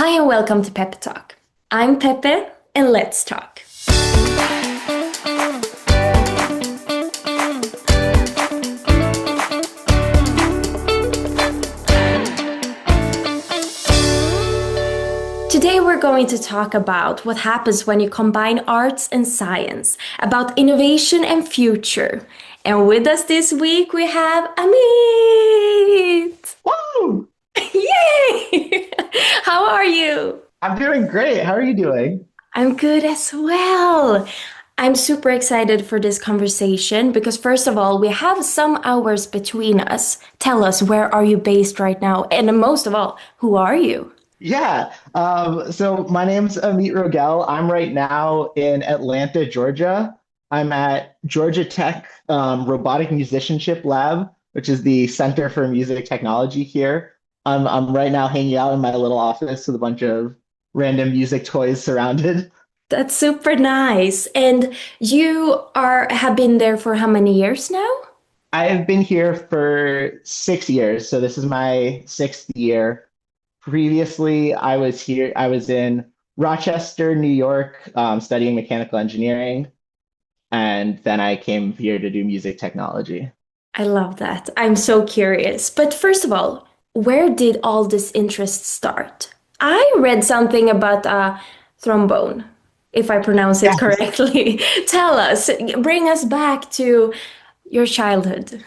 Hi and welcome to PeppeTalk. I'm Peppe and let's talk. Today we're going to talk about what happens when you combine arts and science, about innovation and future. And with us this week we have Amit! Woo! Yay! How are you? I'm doing great. How are you doing? I'm good as well. I'm super excited for this conversation because first of all, we have some hours between us. Tell us, where are you based right now? And most of all, who are you? So my name's Amit Rogel. I'm right now in Atlanta, Georgia. I'm at Georgia Tech Robotic Musicianship Lab, which is the Center for Music Technology here. I'm right now hanging out in my little office with a bunch of random music toys surrounded. That's super nice. And you are have been there for how many years now? I have been here for 6 years, so this is my sixth year. Previously, I was in Rochester, New York, studying mechanical engineering, and then I came here to do music technology. I love that. I'm so curious. But first of all, where did all this interest start? I read something about a trombone, if I pronounce it Yes. correctly. Tell us, bring us back to your childhood.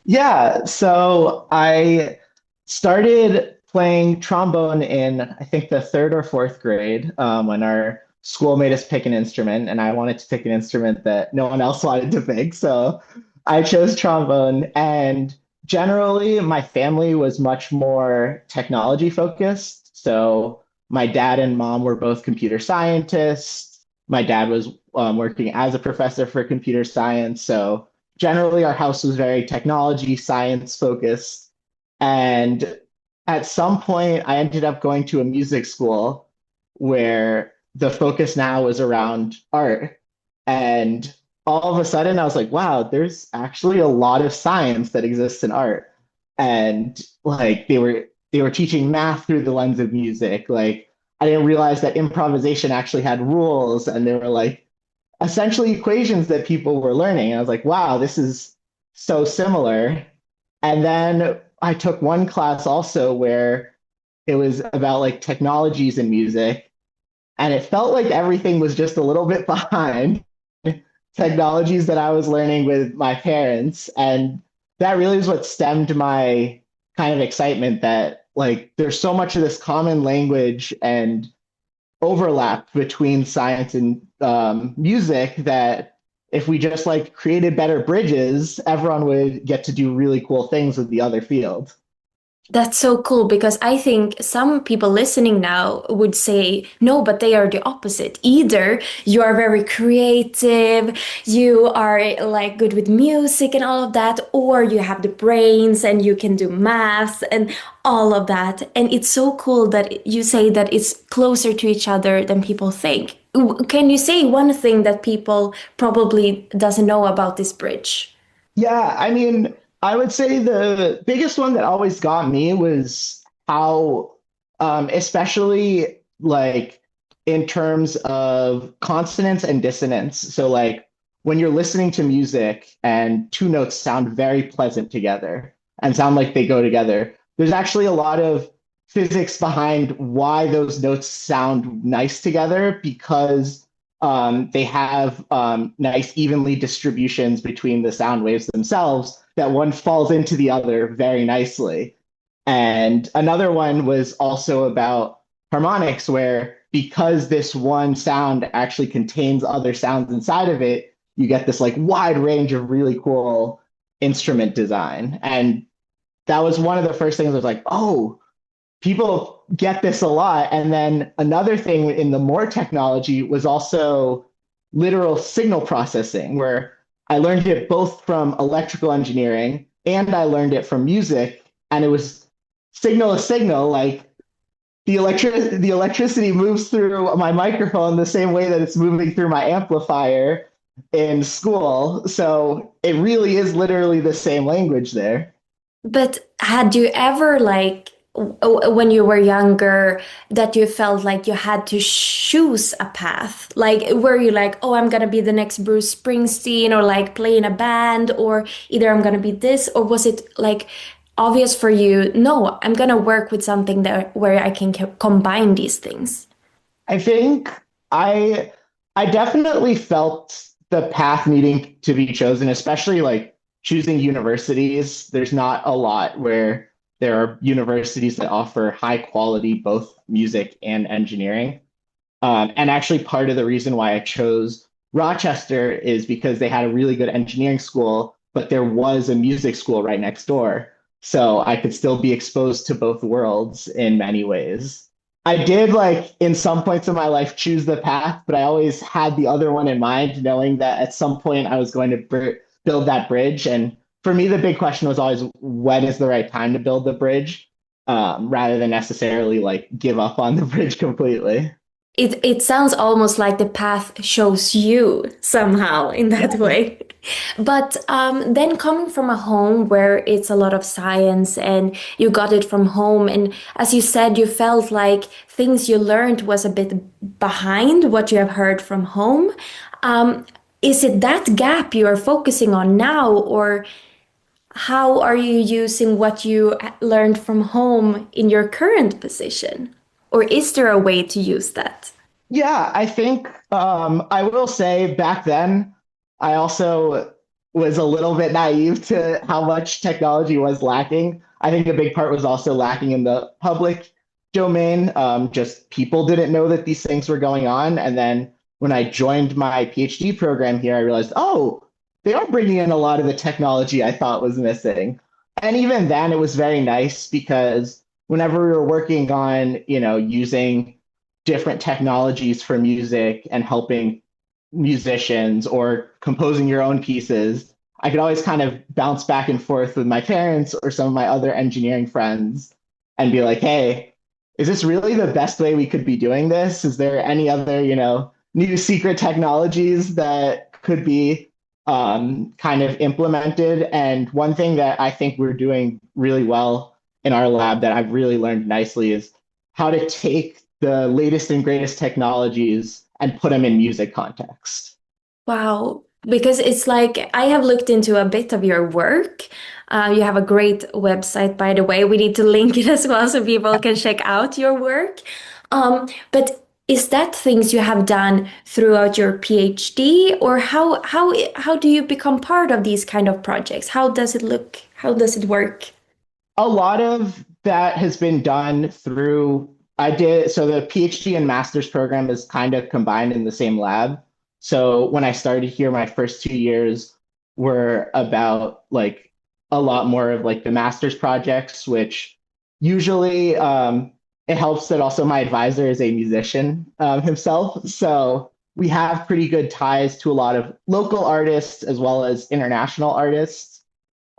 Yeah, so I started playing trombone in, I think, the third or fourth grade, when our school made us pick an instrument, and I wanted to pick an instrument that no one else wanted to pick. So I chose trombone. And generally, my family was much more technology focused. So my dad and mom were both computer scientists. My dad was working as a professor for computer science. So generally, our house was very technology, science focused. And at some point, I ended up going to a music school where the focus now was around art. And all of a sudden, I was like, wow, there's actually a lot of science that exists in art. And like they were teaching math through the lens of music. Like I didn't realize that improvisation actually had rules, and they were like essentially equations that people were learning. And I was like, wow, this is so similar. And then I took one class also where it was about like technologies in music, and it felt like everything was just a little bit behind technologies that I was learning with my parents. And that really is what stemmed my kind of excitement that like there's so much of this common language and overlap between science and music that if we just like created better bridges, everyone would get to do really cool things with the other field. That's so cool because I think some people listening now would say, no, but they are the opposite. Either you are very creative, you are like good with music and all of that, or you have the brains and you can do math and all of that. And it's so cool that you say that it's closer to each other than people think. Can you say one thing that people probably doesn't know about this bridge? Yeah, I mean, I would say the biggest one that always got me was how, especially like in terms of consonance and dissonance. So, like when you're listening to music and two notes sound very pleasant together and sound like they go together, there's actually a lot of physics behind why those notes sound nice together because they have nice evenly distributions between the sound waves themselves that one falls into the other very nicely. And another one was also about harmonics, where because this one sound actually contains other sounds inside of it, you get this like wide range of really cool instrument design. And that was one of the first things I was like, oh, people get this a lot. And then another thing in the more technology was also literal signal processing, where I learned it both from electrical engineering and I learned it from music. And it was signal to signal, like the electricity moves through my microphone the same way that it's moving through my amplifier in school. So it really is literally the same language there. But had you ever like when you were younger that you felt like you had to choose a path? Like, were you like, oh, I'm gonna be the next Bruce Springsteen or like play in a band, or either I'm gonna be this, or was it like obvious for you, no, I'm gonna work with something that where I can combine these things? I think I I definitely felt the path needing to be chosen, especially like choosing universities. There's not a lot where there are universities that offer high quality both music and engineering. And actually, part of the reason why I chose Rochester is because they had a really good engineering school, but there was a music school right next door. So I could still be exposed to both worlds in many ways. I did, like, in some points of my life, choose the path, but I always had the other one in mind, knowing that at some point I was going to build that bridge. And for me, the big question was always when is the right time to build the bridge, rather than necessarily like give up on the bridge completely. It sounds almost like the path shows you somehow in that Yeah. way. But then coming from a home where it's a lot of science and you got it from home, and as you said, you felt like things you learned was a bit behind what you have heard from home. Um, is it that gap you are focusing on now, or how are you using what you learned from home in your current position? Or is there a way to use that? Yeah, I think I will say back then, I also was a little bit naive to how much technology was lacking. I think a big part was also lacking in the public domain. Just people didn't know that these things were going on. And then when I joined my PhD program here, I realized, oh, they are bringing in a lot of the technology I thought was missing. And even then, it was very nice because whenever we were working on, using different technologies for music and helping musicians or composing your own pieces, I could always kind of bounce back and forth with my parents or some of my other engineering friends and be like, hey, is this really the best way we could be doing this? Is there any other, new secret technologies that could be kind of implemented? And one thing that I think we're doing really well in our lab that I've really learned nicely is how to take the latest and greatest technologies and put them in music context. Wow. Because it's like I have looked into a bit of your work. You have a great website, by the way. We need to link it as well so people can check out your work. But is that things you have done throughout your PhD, or how do you become part of these kind of projects? How does it look? How does it work? A lot of that has been done through, so the PhD and master's program is kind of combined in the same lab. So when I started here, my first 2 years were about like a lot more of like the master's projects, which usually it helps that also my advisor is a musician himself. So we have pretty good ties to a lot of local artists as well as international artists,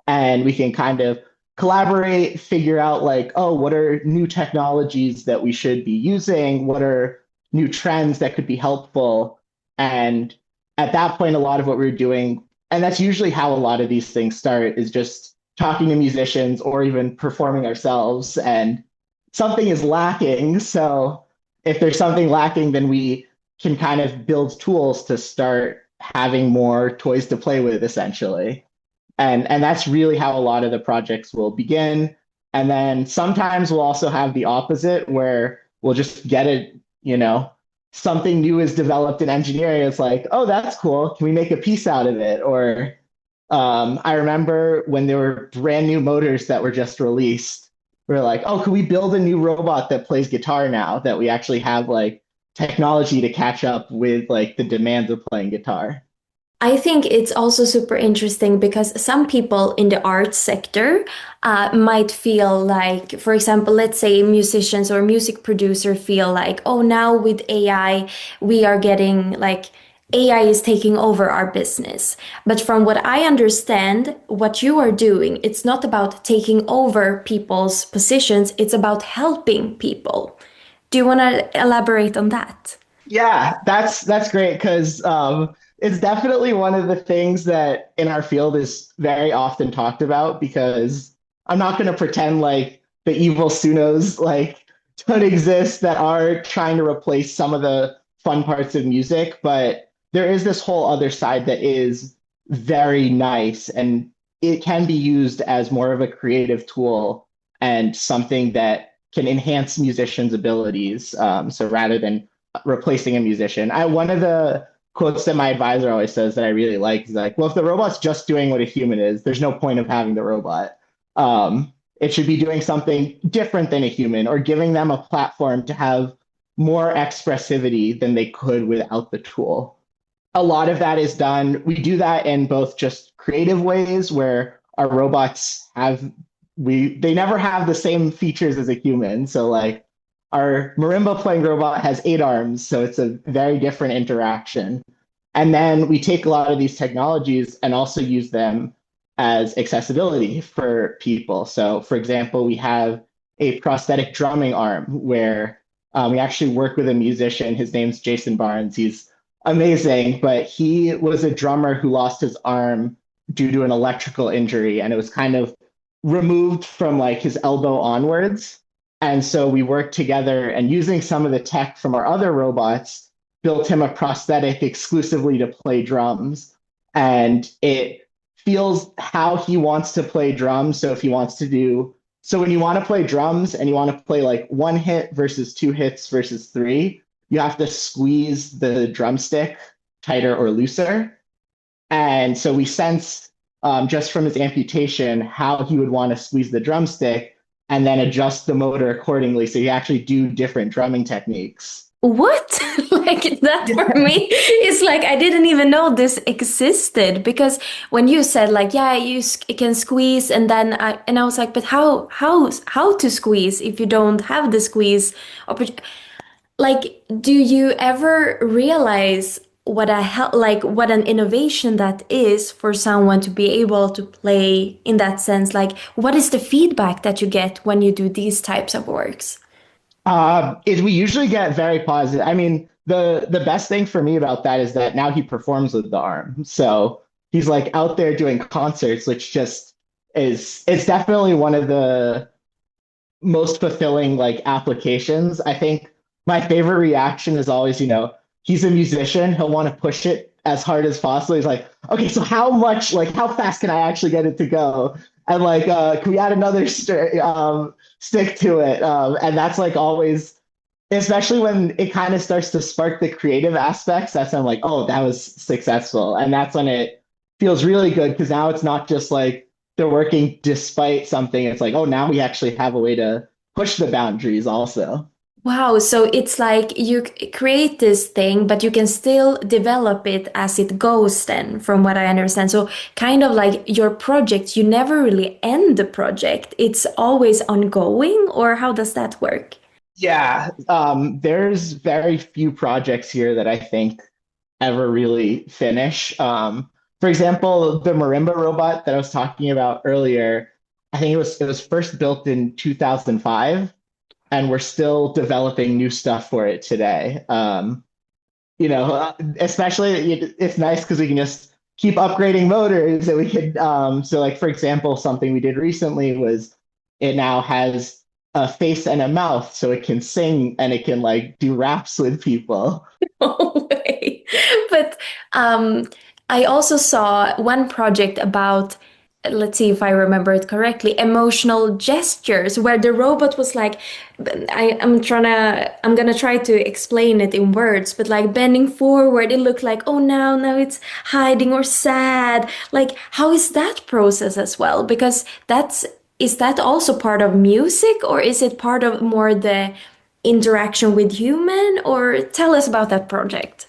and we can kind of collaborate, figure out like, oh, what are new technologies that we should be using? What are new trends that could be helpful? And at that point, a lot of what we're doing, and that's usually how a lot of these things start, is just talking to musicians or even performing ourselves. And something is lacking. So if there's something lacking, then we can kind of build tools to start having more toys to play with, essentially. And that's really how a lot of the projects will begin. And then sometimes we'll also have the opposite where we'll just get it, something new is developed in engineering. It's like, oh, that's cool. Can we make a piece out of it? Or I remember when there were brand new motors that were just released, we are like, oh, can we build a new robot that plays guitar now that we actually have like technology to catch up with like the demands of playing guitar? I think it's also super interesting because some people in the arts sector might feel like, for example, let's say musicians or music producer feel like, oh, now with AI, we are getting like AI is taking over our business. But from what I understand, what you are doing, it's not about taking over people's positions, it's about helping people. Do you want to elaborate on that? Yeah, that's great because it's definitely one of the things that in our field is very often talked about because I'm not going to pretend like the evil Sunos like don't exist that are trying to replace some of the fun parts of music, but there is this whole other side that is very nice and it can be used as more of a creative tool and something that can enhance musicians' abilities. So rather than replacing a musician, one of the quotes that my advisor always says that I really like is like, well, if the robot's just doing what a human is, there's no point of having the robot. It should be doing something different than a human or giving them a platform to have more expressivity than they could without the tool. A lot of that is done. We do that in both just creative ways where our robots have they never have the same features as a human. So like our marimba playing robot has 8 arms, so it's a very different interaction. And then we take a lot of these technologies and also use them as accessibility for people. So, for example, we have a prosthetic drumming arm where we actually work with a musician. His name's Jason Barnes. He's amazing, but he was a drummer who lost his arm due to an electrical injury, and it was kind of removed from like his elbow onwards. And so we worked together and using some of the tech from our other robots, built him a prosthetic exclusively to play drums. And it feels how he wants to play drums. So if he wants to do, so when you want to play drums and you want to play like 1 hit versus 2 hits versus three, you have to squeeze the drumstick tighter or looser. And so we sensed just from his amputation how he would want to squeeze the drumstick and then adjust the motor accordingly. So you actually do different drumming techniques. What? Like that for me is like I didn't even know this existed because when you said like yeah can squeeze and I was like but how to squeeze if you don't have the squeeze like do you ever realize what a like what an innovation that is for someone to be able to play in that sense like what is the feedback that you get when you do these types of works? We usually get very positive. I mean, the best thing for me about that is that now he performs with the arm. So he's like out there doing concerts, which just is it's definitely one of the most fulfilling like applications. I think my favorite reaction is always, he's a musician, he'll want to push it as hard as possible. He's like, okay, so how much, like, how fast can I actually get it to go? And like, can we add another stick to it? And that's like always, especially when it kind of starts to spark the creative aspects. That's when I'm like, oh, that was successful, and that's when it feels really good because now it's not just like they're working despite something. It's like, oh, now we actually have a way to push the boundaries also. Wow, so it's like you create this thing, but you can still develop it as it goes, then, from what I understand. So, kind of like your project, you never really end the project, it's always ongoing, or how does that work? Yeah, there's very few projects here that I think ever really finish. For example, the marimba robot that I was talking about earlier, I think it was first built in 2005, and we're still developing new stuff for it today. Especially it's nice because we can just keep upgrading motors, and we could. So, like for example, something we did recently was it now has a face and a mouth, so it can sing and it can like do raps with people. No way. But I also saw one project about, let's see if I remember it correctly, emotional gestures, where the robot was like, I'm gonna try to explain it in words, but like bending forward, it looked like, oh, now it's hiding or sad. Like, how is that process as well? Because is that also part of music, or is it part of more the interaction with human? Or tell us about that project.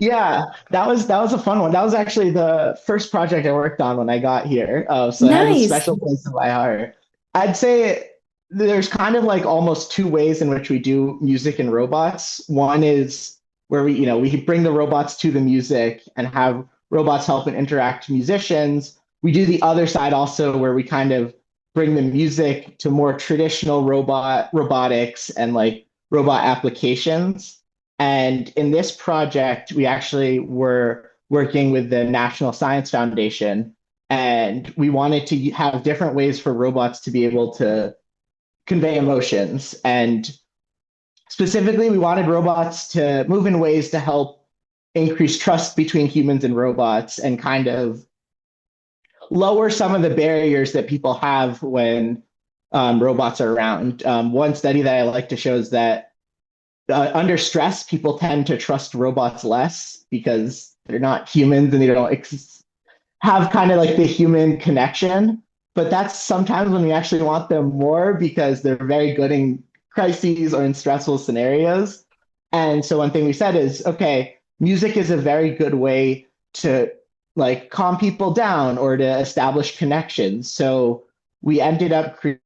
Yeah, that was a fun one. That was actually the first project I worked on when I got here. So it has a Nice. special place in my heart. I'd say there's kind of like almost two ways in which we do music and robots. One is where we bring the robots to the music and have robots help and interact with musicians. We do the other side also where we kind of bring the music to more traditional robotics and like robot applications. And in this project, we actually were working with the National Science Foundation, and we wanted to have different ways for robots to be able to convey emotions. And specifically, we wanted robots to move in ways to help increase trust between humans and robots and kind of lower some of the barriers that people have when robots are around. One study that I like to show is that under stress, people tend to trust robots less because they're not humans and they don't have kind of like the human connection. But that's sometimes when we actually want them more because they're very good in crises or in stressful scenarios. And so one thing we said is, okay, music is a very good way to like calm people down or to establish connections. So we ended up creating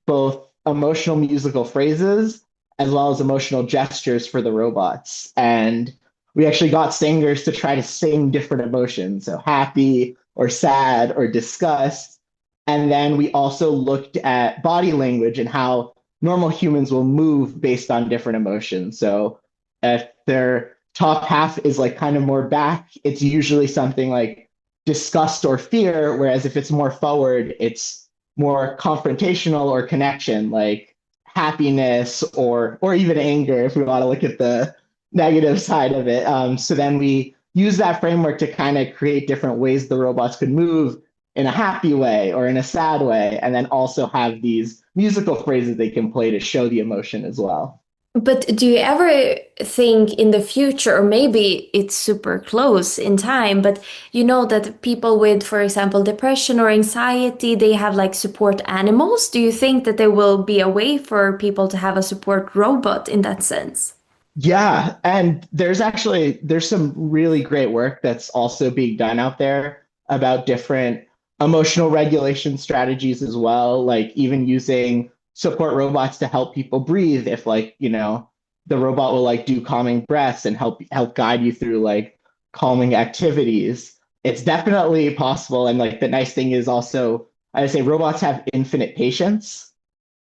both emotional musical phrases as well as emotional gestures for the robots. And we actually got singers to try to sing different emotions, so happy or sad or disgust. And then we also looked at body language and how normal humans will move based on different emotions. So if their top half is like kind of more back, it's usually something like disgust or fear, whereas if it's more forward, it's more confrontational or connection, like happiness or even anger, if we want to look at the negative side of it. So then we use that framework to kind of create different ways the robots could move in a happy way or in a sad way, and then also have these musical phrases they can play to show the emotion as well. But do you ever think in the future, or maybe it's super close in time, but you know that people with, for example, depression or anxiety, they have like support animals? Do you think that there will be a way for people to have a support robot in that sense? Yeah, and there's some really great work that's also being done out there about different emotional regulation strategies as well, like even using support robots to help people breathe if like, the robot will like do calming breaths and help guide you through like calming activities. It's definitely possible and like the nice thing is also I would say robots have infinite patience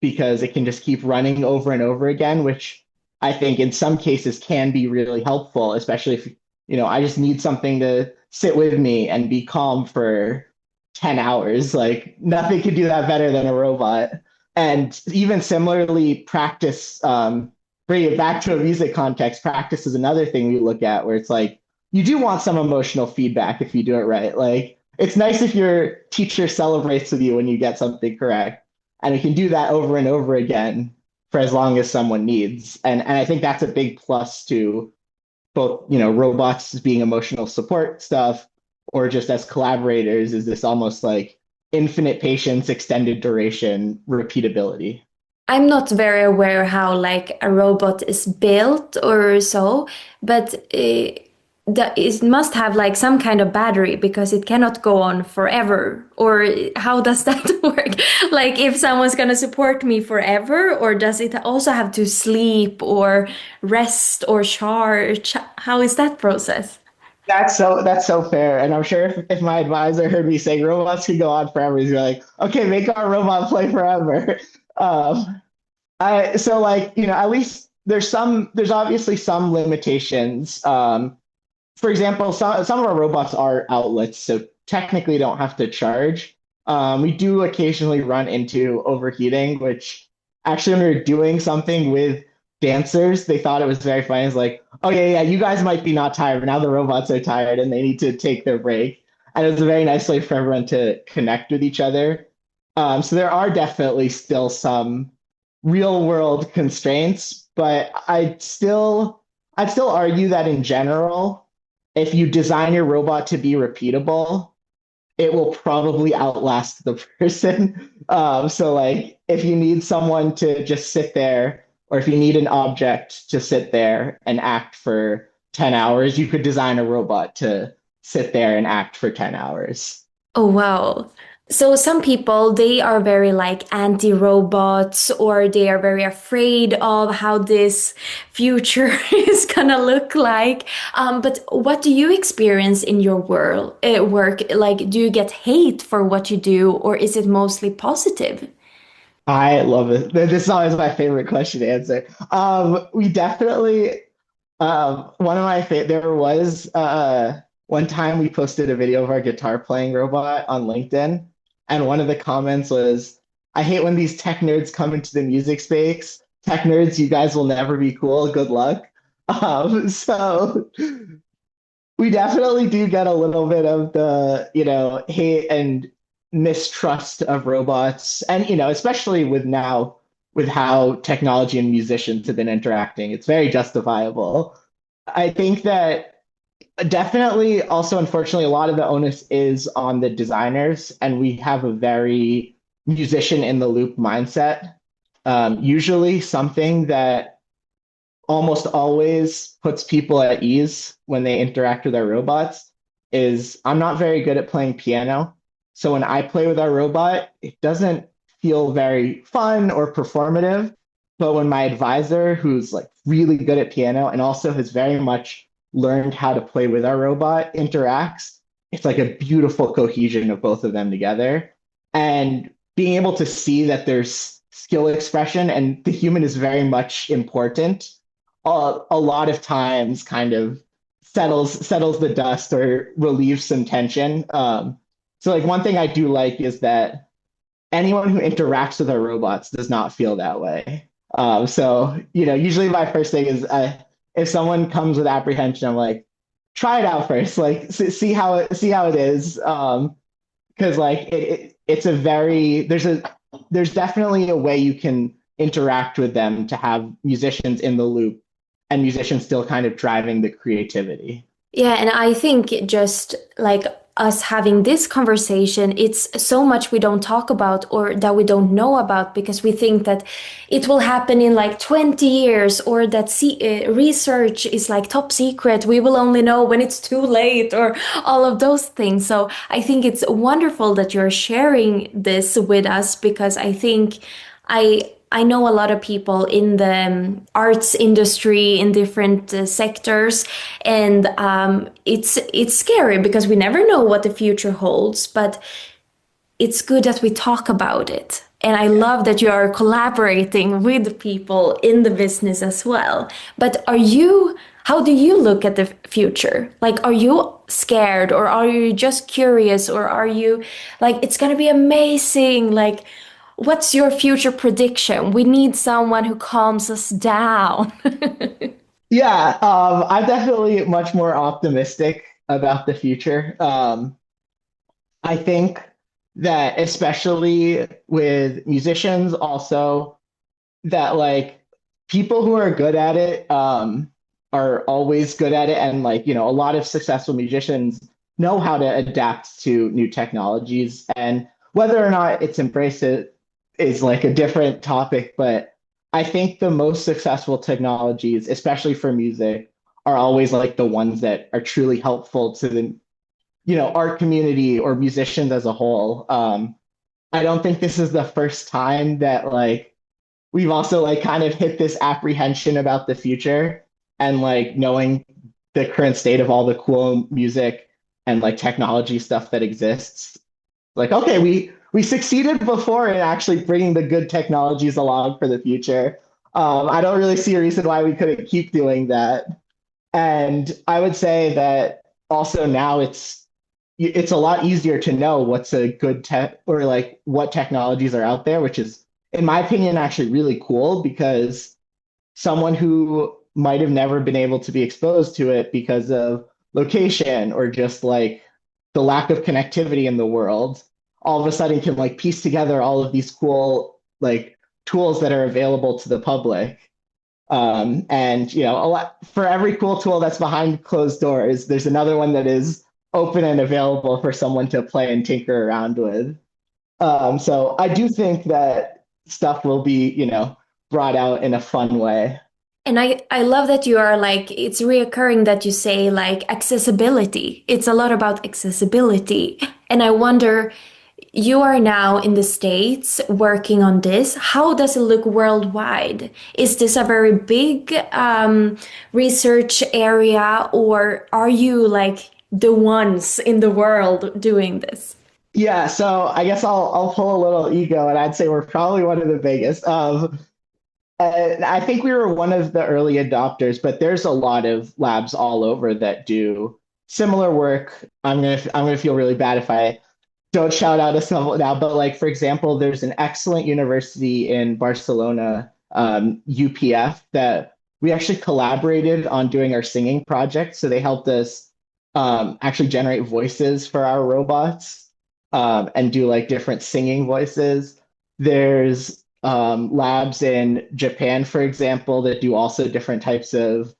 because it can just keep running over and over again, which I think in some cases can be really helpful, especially if, I just need something to sit with me and be calm for 10 hours. Like nothing could do that better than a robot. And even similarly, practice, bring it back to a music context, practice is another thing we look at where it's like, you do want some emotional feedback if you do it right. Like it's nice if your teacher celebrates with you when you get something correct and we can do that over and over again for as long as someone needs. And I think that's a big plus to both, robots being emotional support stuff or just as collaborators is this almost like infinite patience, extended duration, repeatability. I'm not very aware how like a robot is built or so, but it must have like some kind of battery because it cannot go on forever. Or how does that work? Like if someone's gonna support me forever, or does it also have to sleep or rest or charge? How is that process? That's so fair. And I'm sure if my advisor heard me saying robots can go on forever, he's like, okay, make our robot play forever. Um, so like, at least there's obviously some limitations. For example, some of our robots are outlets, so technically don't have to charge. We do occasionally run into overheating, which actually when we were doing something with dancers, they thought it was very funny. It's like, oh yeah, you guys might be not tired, but now the robots are tired and they need to take their break. And it was a very nice way for everyone to connect with each other. So there are definitely still some real world constraints, but I'd still argue that in general, if you design your robot to be repeatable, it will probably outlast the person. So like if you need someone to just sit there, or if you need an object to sit there and act for 10 hours, you could design a robot to sit there and act for 10 hours. Oh, wow. So some people, they are very like anti-robots or they are very afraid of how this future is gonna look like. But what do you experience in your work? Like, do you get hate for what you do or is it mostly positive? I love it. This is always my favorite question to answer. We definitely one of my there was one time we posted a video of our guitar playing robot on LinkedIn, and one of the comments was, I hate when these tech nerds come into the music space. Tech nerds, you guys will never be cool. Good luck. So we definitely do get a little bit of the, hate and mistrust of robots. And, especially with now, with how technology and musicians have been interacting, it's very justifiable. I think that definitely also, unfortunately, a lot of the onus is on the designers, and we have a very musician in the loop mindset. Usually, something that almost always puts people at ease when they interact with our robots is I'm not very good at playing piano. So when I play with our robot, it doesn't feel very fun or performative. But when my advisor, who's like really good at piano and also has very much learned how to play with our robot, interacts, it's like a beautiful cohesion of both of them together. And being able to see that there's skill expression and the human is very much important a lot of times kind of settles the dust or relieves some tension. So like one thing I do like is that anyone who interacts with our robots does not feel that way. So usually my first thing is if someone comes with apprehension, I'm like, try it out first, like see how it is, because like it's a very there's definitely a way you can interact with them to have musicians in the loop and musicians still kind of driving the creativity. Yeah, and I think just like us having this conversation, it's so much we don't talk about or that we don't know about because we think that it will happen in like 20 years or that research is like top secret. We will only know when it's too late or all of those things. So I think it's wonderful that you're sharing this with us because I think I know a lot of people in the arts industry in different sectors, and it's scary because we never know what the future holds. But it's good that we talk about it. And I Yeah. love that you are collaborating with people in the business as well. But how do you look at the future? Like, are you scared or are you just curious or are you like, it's going to be amazing? Like, what's your future prediction? We need someone who calms us down. Yeah, I'm definitely much more optimistic about the future. I think that especially with musicians, also that like people who are good at it are always good at it, and like a lot of successful musicians know how to adapt to new technologies, and whether or not it's embraced it is like a different topic. But I think the most successful technologies, especially for music, are always like the ones that are truly helpful to the art community or musicians as a whole. I don't think this is the first time that like we've also like kind of hit this apprehension about the future, and like knowing the current state of all the cool music and like technology stuff that exists. Like, okay, we succeeded before in actually bringing the good technologies along for the future. I don't really see a reason why we couldn't keep doing that. And I would say that also now it's a lot easier to know what's a good tech or like what technologies are out there, which is, in my opinion, actually really cool because someone who might have never been able to be exposed to it because of location or just like the lack of connectivity in the world, all of a sudden can like piece together all of these cool like tools that are available to the public. And a lot for every cool tool that's behind closed doors, there's another one that is open and available for someone to play and tinker around with. So I do think that stuff will be, brought out in a fun way. And I love that you are like, it's reoccurring that you say like accessibility. It's a lot about accessibility. And I wonder, you are now in the States working on this. How does it look worldwide? Is this a very big research area, or are you like the ones in the world doing this? Yeah, so I guess I'll pull a little ego and I'd say we're probably one of the biggest. I think we were one of the early adopters, but there's a lot of labs all over that do similar work. I'm gonna feel really bad if I don't shout out a some now, but like for example, there's an excellent university in Barcelona, UPF, that we actually collaborated on doing our singing project. So they helped us actually generate voices for our robots and do like different singing voices. There's labs in Japan, for example, that do also different types of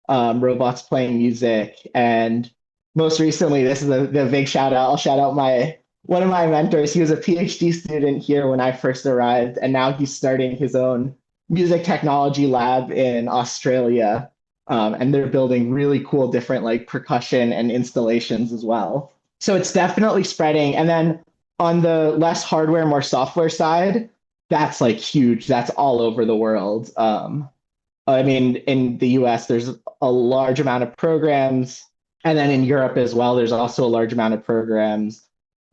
robots playing music. And most recently, this is the big shout out. I'll shout out my one of my mentors. He was a PhD student here when I first arrived, and now he's starting his own music technology lab in Australia. And they're building really cool different like percussion and installations as well. So it's definitely spreading. And then on the less hardware, more software side, that's like huge. That's all over the world. I mean, in the US, there's a large amount of programs. And then in Europe as well, there's also a large amount of programs.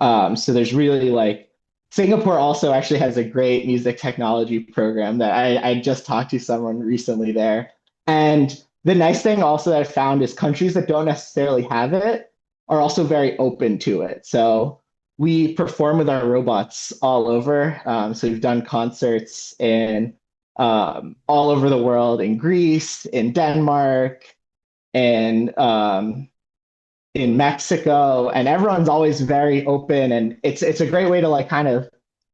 So there's really like Singapore also actually has a great music technology program that I just talked to someone recently there. And the nice thing also that I found is countries that don't necessarily have it are also very open to it. So we perform with our robots all over. So we've done concerts in all over the world, in Greece, in Denmark, and in Mexico, and everyone's always very open, and it's a great way to like kind of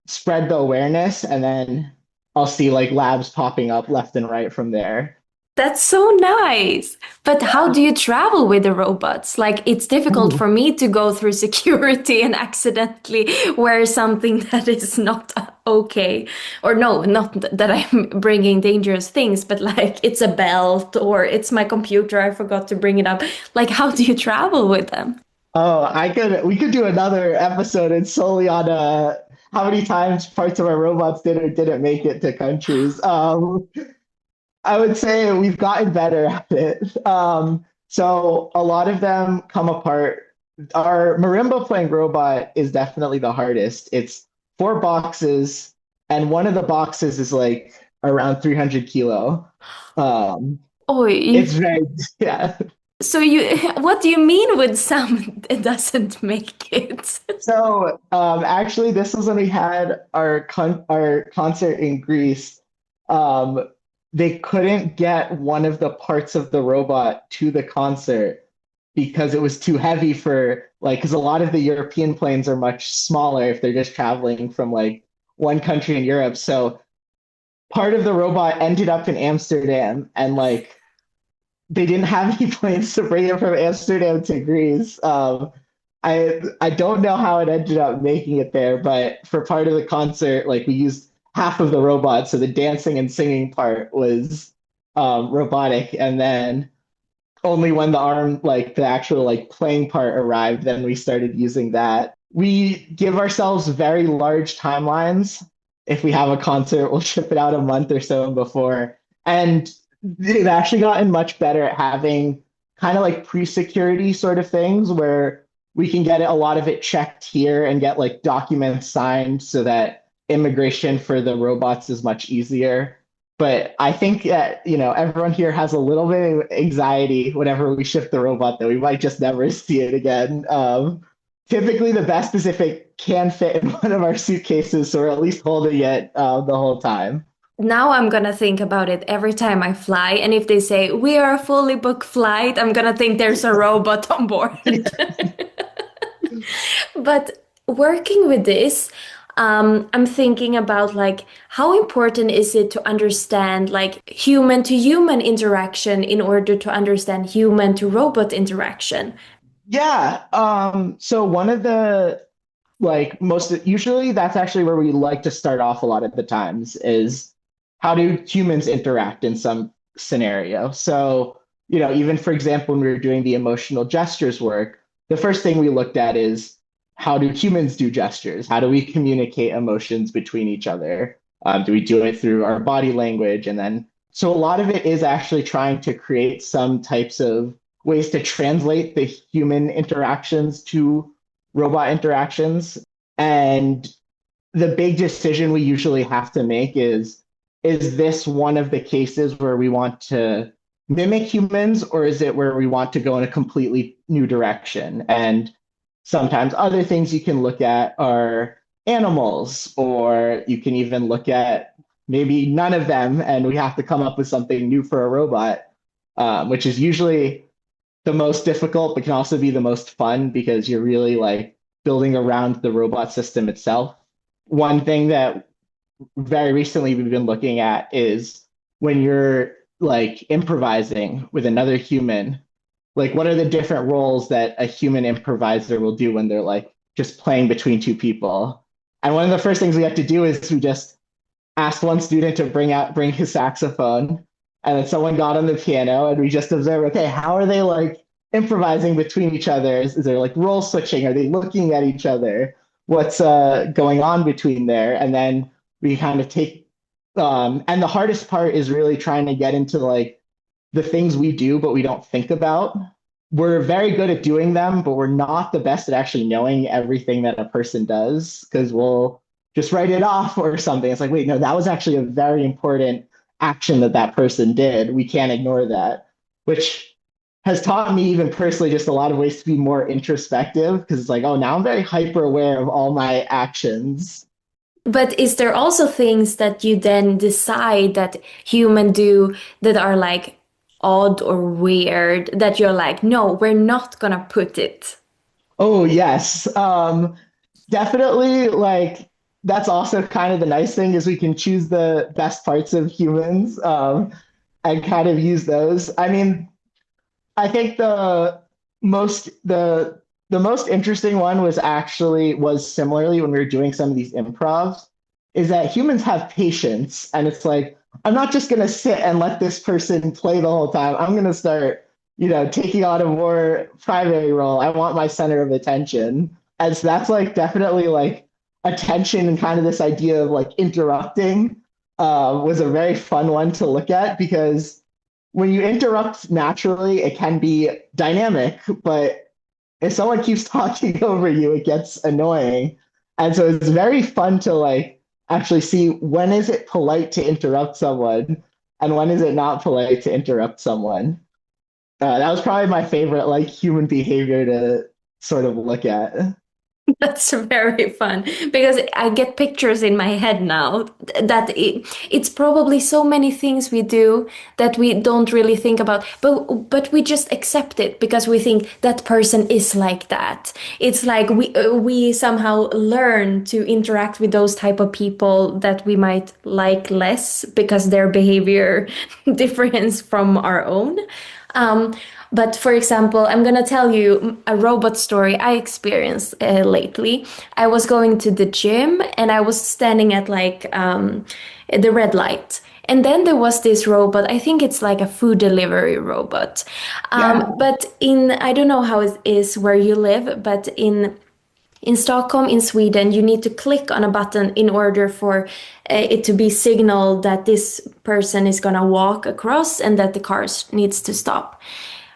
spread the awareness, and then I'll see like labs popping up left and right from there. That's so nice. But how do you travel with the robots? Like, it's difficult Ooh. for me to go through security and accidentally wear something that is not okay. Or no, not that I'm bringing dangerous things, but like it's a belt or it's my computer. I forgot to bring it up. Like, how do you travel with them? Oh, we could do another episode and solely on how many times parts of our robots did or didn't make it to countries. I would say we've gotten better at it. So a lot of them come apart. Our marimba playing robot is definitely the hardest. It's four boxes, and one of the boxes is like around 300 kilo. Um, Oi. it's very, yeah. So you, what do you mean with some it doesn't make it? So actually, this was when we had our concert in Greece. Um, they couldn't get one of the parts of the robot to the concert because it was too heavy for like because a lot of the European planes are much smaller if they're just traveling from like one country in Europe. So part of the robot ended up in Amsterdam and like they didn't have any planes to bring it from Amsterdam to Greece. I don't know how it ended up making it there, but for part of the concert, like we used half of the robot, so the dancing and singing part was robotic, and then only when the arm, like the actual like playing part arrived, then we started using that. We give ourselves very large timelines. If we have a concert, we'll ship it out a month or so before. And they've actually gotten much better at having kind of like pre-security sort of things where we can get a lot of it checked here and get like documents signed so that immigration for the robots is much easier. But I think that, everyone here has a little bit of anxiety whenever we ship the robot that we might just never see it again. Typically, the best is if it can fit in one of our suitcases, so we're at least holding it the whole time. Now I'm gonna think about it every time I fly, and if they say we are a fully booked flight, I'm gonna think there's a robot on board. But working with this, I'm thinking about like how important is it to understand like human to human interaction in order to understand human to robot interaction? Yeah. So one of the like most usually that's actually where we like to start off a lot of the times is how do humans interact in some scenario. So, even for example, when we were doing the emotional gestures work, the first thing we looked at is how do humans do gestures? How do we communicate emotions between each other? Do we do it through our body language? And then, so a lot of it is actually trying to create some types of ways to translate the human interactions to robot interactions. And the big decision we usually have to make is this one of the cases where we want to mimic humans, or is it where we want to go in a completely new direction? And sometimes. Other things you can look at are animals, or you can even look at maybe none of them, and we have to come up with something new for a robot, which is usually the most difficult, but can also be the most fun because you're really like building around the robot system itself. One thing that very recently we've been looking at is when you're like improvising with another human, like what are the different roles that a human improviser will do when they're like just playing between two people. And one of the first things we have to do is we just asked one student to bring his saxophone, and then someone got on the piano, and we just observed, okay, how are they like improvising between each other? Is there like role switching? Are they looking at each other? What's going on between there? And then we kind of take and the hardest part is really trying to get into like the things we do but we don't think about. We're very good at doing them, but we're not the best at actually knowing everything that a person does because we'll just write it off or something. It's like, wait, no, that was actually a very important action that that person did. We can't ignore that, which has taught me, even personally, just a lot of ways to be more introspective because it's like, oh, now I'm very hyper aware of all my actions. But is there also things that you then decide that human do that are like odd or weird that you're like, no, we're not gonna put it? Oh, yes. Definitely like that's also kind of the nice thing is we can choose the best parts of humans and kind of use those. I mean, I think most the most interesting one was similarly when we were doing some of these improvs, is that humans have patience, and it's like I'm not just gonna sit and let this person play the whole time. I'm gonna start, taking on a more primary role. I want my center of attention. And so that's like definitely like attention and kind of this idea of like interrupting was a very fun one to look at because when you interrupt naturally, it can be dynamic, but if someone keeps talking over you, it gets annoying. And so it's very fun to like actually see when is it polite to interrupt someone and when is it not polite to interrupt someone. That was probably my favorite like human behavior to sort of look at. That's very fun because I get pictures in my head now that it's probably so many things we do that we don't really think about, but we just accept it because we think that person is like that. It's like we somehow learn to interact with those type of people that we might like less because their behavior differs from our own. Um, but for example, I'm gonna tell you a robot story I experienced lately. I was going to the gym and I was standing at like the red light. And then there was this robot, I think it's like a food delivery robot. Yeah. But I don't know how it is where you live, but in Stockholm, in Sweden, you need to click on a button in order for it to be signaled that this person is gonna walk across and that the car needs to stop.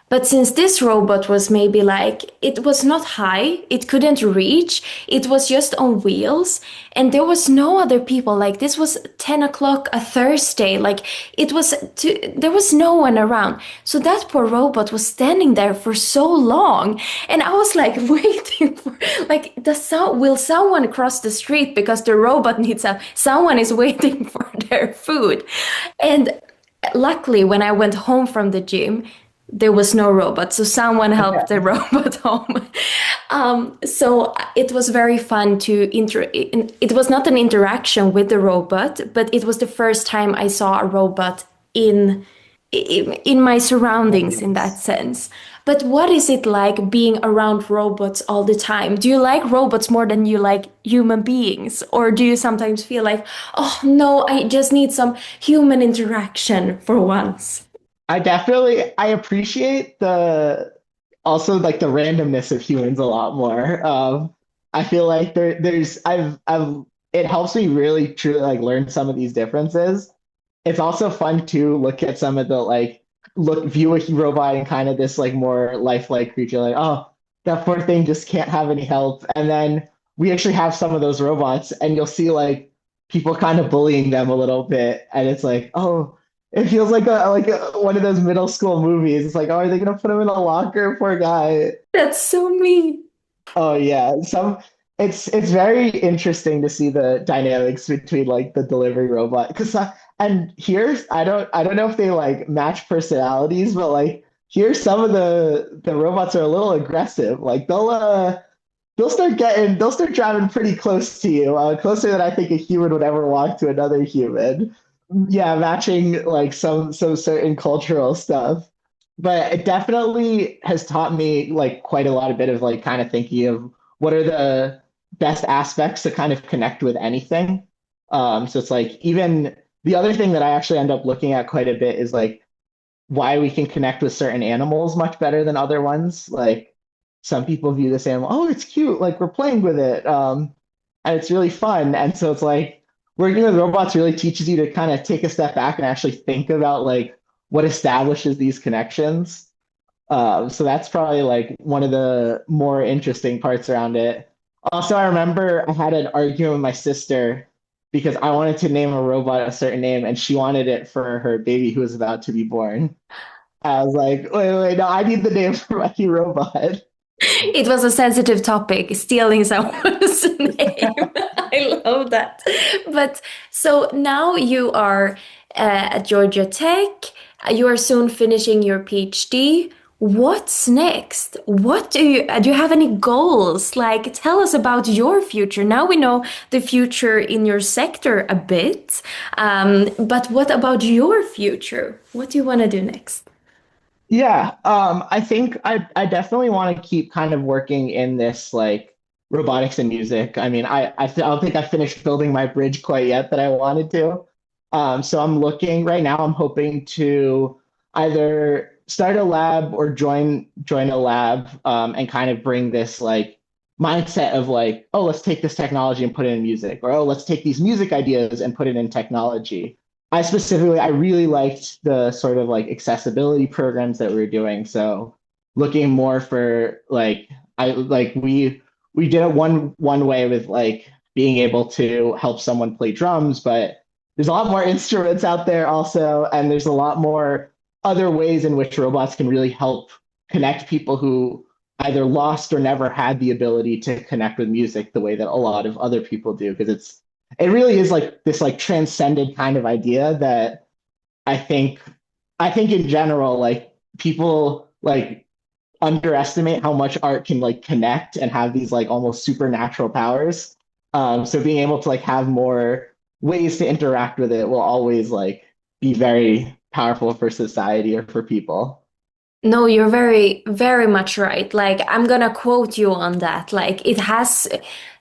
But since this robot was maybe like, it was not high, it couldn't reach, it was just on wheels, and there was no other people. Like, this was 10 o'clock a Thursday, like, there was no one around. So that poor robot was standing there for so long, and I was like waiting for, like, will someone cross the street because the robot needs help? Someone is waiting for their food. And luckily, when I went home from the gym, there was no robot, so someone helped the robot home. So it was very fun to it was not an interaction with the robot, but it was the first time I saw a robot in in my surroundings in that sense. But what is it like being around robots all the time? Do you like robots more than you like human beings? Or do you sometimes feel like, oh no, I just need some human interaction for once? I appreciate the also like the randomness of humans a lot more. I feel like I've it helps me really truly like learn some of these differences. It's also fun to look at some of the like view a robot and kind of this like more lifelike creature, like, oh, that poor thing just can't have any help. And then we actually have some of those robots, and you'll see like people kind of bullying them a little bit, and it's like, oh, it feels like one of those middle school movies. It's like, oh, are they gonna put him in a locker? Poor guy. That's so mean. Oh yeah, it's very interesting to see the dynamics between like the delivery robot because and here's I don't know if they like match personalities, but like here's some of the robots are a little aggressive. Like they'll start driving pretty close to you, closer than I think a human would ever walk to another human. Yeah, matching like some certain cultural stuff. But it definitely has taught me like quite a lot, a bit of like kind of thinking of what are the best aspects to kind of connect with anything. So it's like even the other thing that I actually end up looking at quite a bit is like why we can connect with certain animals much better than other ones. Like some people view this animal, oh, it's cute, like we're playing with it, and it's really fun. And so it's like working with robots really teaches you to kind of take a step back and actually think about like what establishes these connections. So that's probably like one of the more interesting parts around it. Also, I remember I had an argument with my sister because I wanted to name a robot a certain name and she wanted it for her baby who was about to be born. I was like, wait, no, I need the name for my robot. It was a sensitive topic, stealing someone's name. I love that. But so now you are at Georgia Tech. You are soon finishing your PhD. What's next? What do you have any goals? Like, tell us about your future. Now we know the future in your sector a bit, but what about your future? What do you want to do next? Yeah, I think I definitely want to keep kind of working in this like robotics and music. I mean, I don't think I finished building my bridge quite yet that I wanted to. So I'm looking right now. I'm hoping to either start a lab or join a lab, and kind of bring this like mindset of like, oh, let's take this technology and put it in music, or oh, let's take these music ideas and put it in technology. I really liked the sort of like accessibility programs that we were doing. So looking more for like we did it one way with like being able to help someone play drums, but there's a lot more instruments out there also, and there's a lot more other ways in which robots can really help connect people who either lost or never had the ability to connect with music the way that a lot of other people do, because it really is like this like transcended kind of idea that I think I think in general like people like underestimate how much art can like connect and have these like almost supernatural powers. So being able to like have more ways to interact with it will always like be very powerful for society or for people. No, you're very, very much right. Like I'm gonna quote you on that. Like it has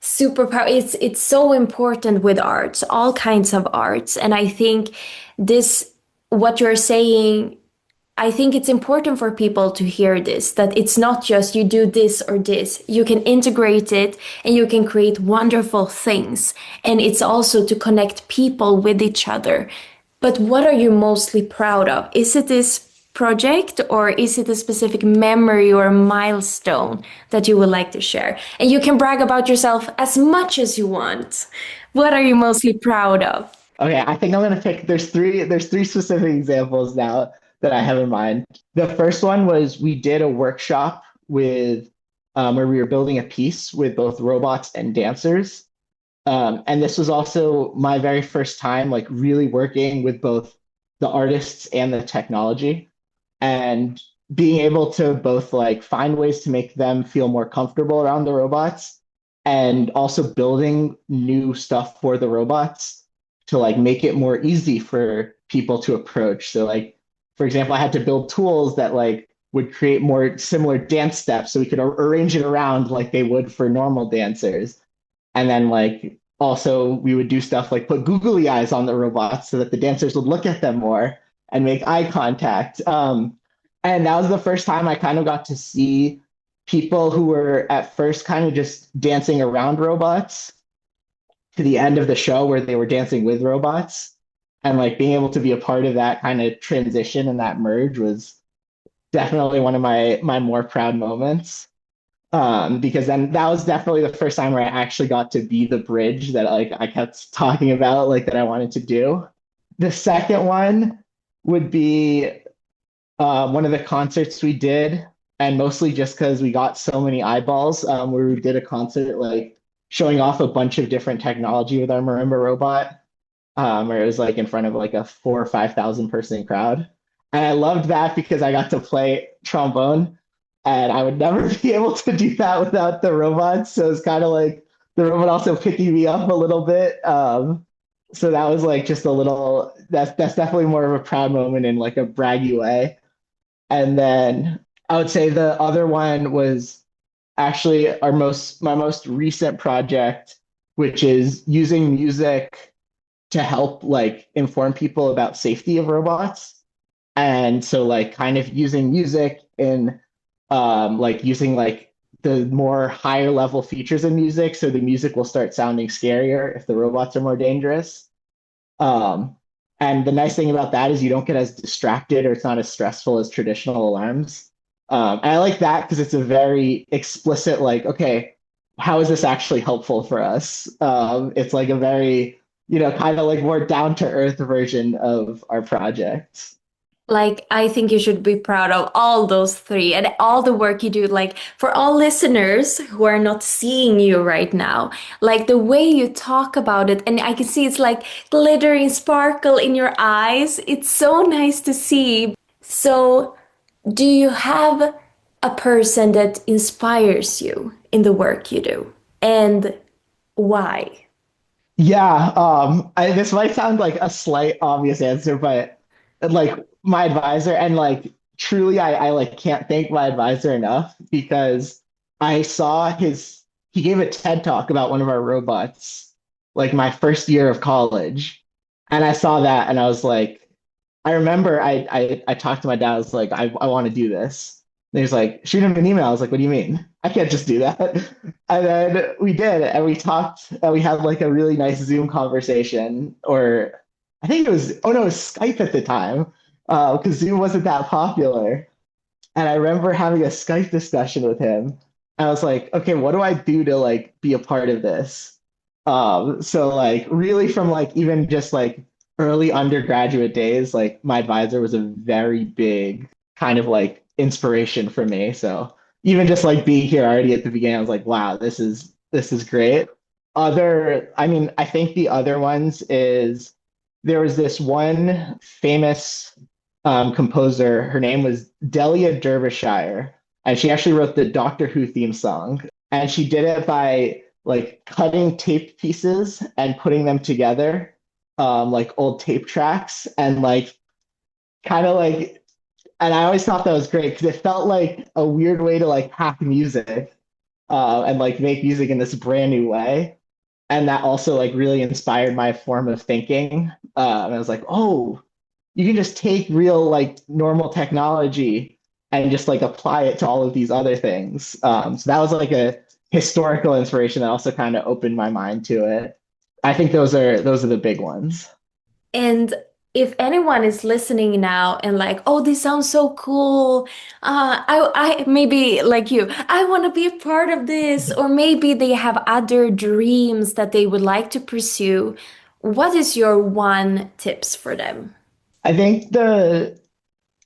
superpower. It's so important with arts, all kinds of arts. And I think this, what you're saying, I think it's important for people to hear this, that it's not just you do this or this. You can integrate it and you can create wonderful things. And it's also to connect people with each other. But what are you mostly proud of? Is it this project or is it a specific memory or a milestone that you would like to share? And you can brag about yourself as much as you want. What are you mostly proud of? Okay, I think I'm gonna pick. There's three specific examples now that I have in mind. The first one was we did a workshop with where we were building a piece with both robots and dancers. And this was also my very first time like really working with both the artists and the technology and being able to both like find ways to make them feel more comfortable around the robots and also building new stuff for the robots to like make it more easy for people to approach. So like for example, I had to build tools that like would create more similar dance steps so we could arrange it around like they would for normal dancers. And then like also we would do stuff like put googly eyes on the robots so that the dancers would look at them more and make eye contact. And that was the first time I kind of got to see people who were at first kind of just dancing around robots to the end of the show where they were dancing with robots. And like being able to be a part of that kind of transition and that merge was definitely one of my more proud moments. Because then that was definitely the first time where I actually got to be the bridge that like I kept talking about, like that I wanted to do. The second one would be one of the concerts we did. and mostly just because we got so many eyeballs, where we did a concert like showing off a bunch of different technology with our marimba robot, where it was like in front of like a 4 or 5 thousand person crowd. And I loved that because I got to play trombone, and I would never be able to do that without the robots. So it's kind of like the robot also picking me up a little bit. So that was like just a little, that's definitely more of a proud moment in like a braggy way. And then I would say the other one was actually my most recent project, which is using music to help like inform people about safety of robots. And so like kind of using music in like using like the more higher level features of music, so the music will start sounding scarier if the robots are more dangerous. Um, and the nice thing about that is you don't get as distracted, or it's not as stressful as traditional alarms. And I like that because it's a very explicit, like, okay, how is this actually helpful for us? It's like a very, kind of like more down to earth version of our project. Like, I think you should be proud of all those three and all the work you do. Like, for all listeners who are not seeing you right now, like the way you talk about it, and I can see it's like glittering sparkle in your eyes. It's so nice to see. So, do you have a person that inspires you in the work you do? And why? Yeah, this might sound like a slight obvious answer, but like my advisor, and like truly, I like can't thank my advisor enough because I saw he gave a TED talk about one of our robots, like my first year of college, and I saw that and I was like, I remember I talked to my dad. I was like, I want to do this. And he's like, shoot him an email. I was like, what do you mean? I can't just do that. And then we did, and we talked, and we had like a really nice Zoom conversation, or I think it was, oh no, it was Skype at the time, because Zoom wasn't that popular. And I remember having a Skype discussion with him. I was like, okay, what do I do to like be a part of this? So like really from like even just like early undergraduate days, like my advisor was a very big kind of like inspiration for me. So even just like being here already at the beginning, I was like, wow, this is great. I mean, I think the other ones is there was this one famous composer. Her name was Delia Derbyshire, and she actually wrote the Doctor Who theme song. And she did it by like cutting tape pieces and putting them together, like old tape tracks, and like kind of like. And I always thought that was great because it felt like a weird way to like hack music, and like make music in this brand new way. And that also like really inspired my form of thinking. And I was like, oh, you can just take real like normal technology and just like apply it to all of these other things. So that was like a historical inspiration that also kind of opened my mind to it. I think those are the big ones. And if anyone is listening now and like, oh, this sounds so cool, I maybe like you, I want to be a part of this, or maybe they have other dreams that they would like to pursue. What is your one tips for them? I think the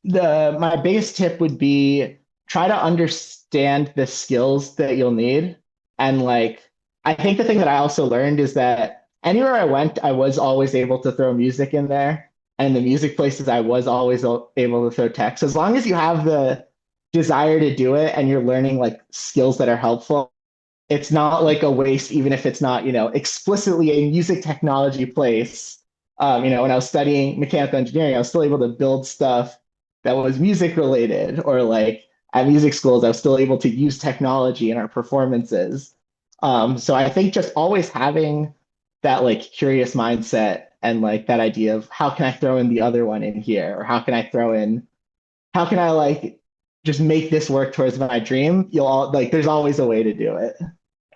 my biggest tip would be try to understand the skills that you'll need. And like I think the thing that I also learned is that anywhere I went, I was always able to throw music in there. And the music places I was always able to throw text. As long as you have the desire to do it and you're learning like skills that are helpful, it's not like a waste, even if it's not, explicitly a music technology place. When I was studying mechanical engineering, I was still able to build stuff that was music related, or like at music schools, I was still able to use technology in our performances. So I think just always having that like curious mindset and like that idea of how can I throw in the other one in here, or how can I like just make this work towards my dream? You'll all like, there's always a way to do it.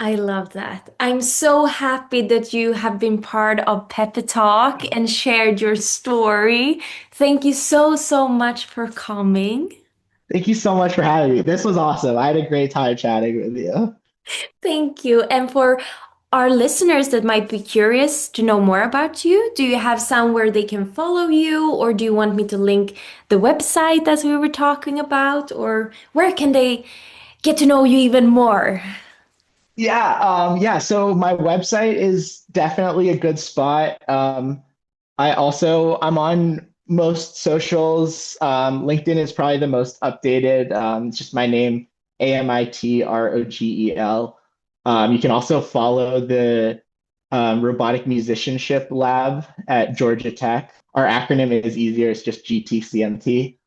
I love that. I'm so happy that you have been part of Pepe Talk and shared your story. Thank you so, so much for coming. Thank you so much for having me. This was awesome. I had a great time chatting with you. Thank you. And for our listeners that might be curious to know more about you, do you have somewhere they can follow you, or do you want me to link the website as we were talking about, or where can they get to know you even more? Yeah. So my website is definitely a good spot. I'm on most socials. LinkedIn is probably the most updated. It's just my name, AmitRogel. You can also follow the Robotic Musicianship Lab at Georgia Tech. Our acronym is easier, it's just GTCMT.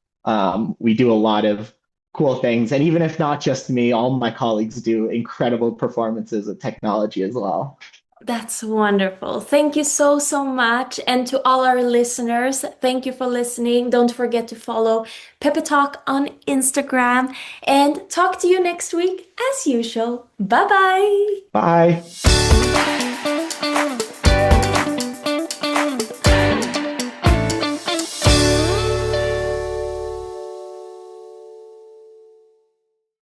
We do a lot of cool things. And even if not just me, all my colleagues do incredible performances of technology as well. That's wonderful. Thank you so, so much. And to all our listeners, thank you for listening. Don't forget to follow PeppeTalk on Instagram and talk to you next week as usual. Bye bye. Bye.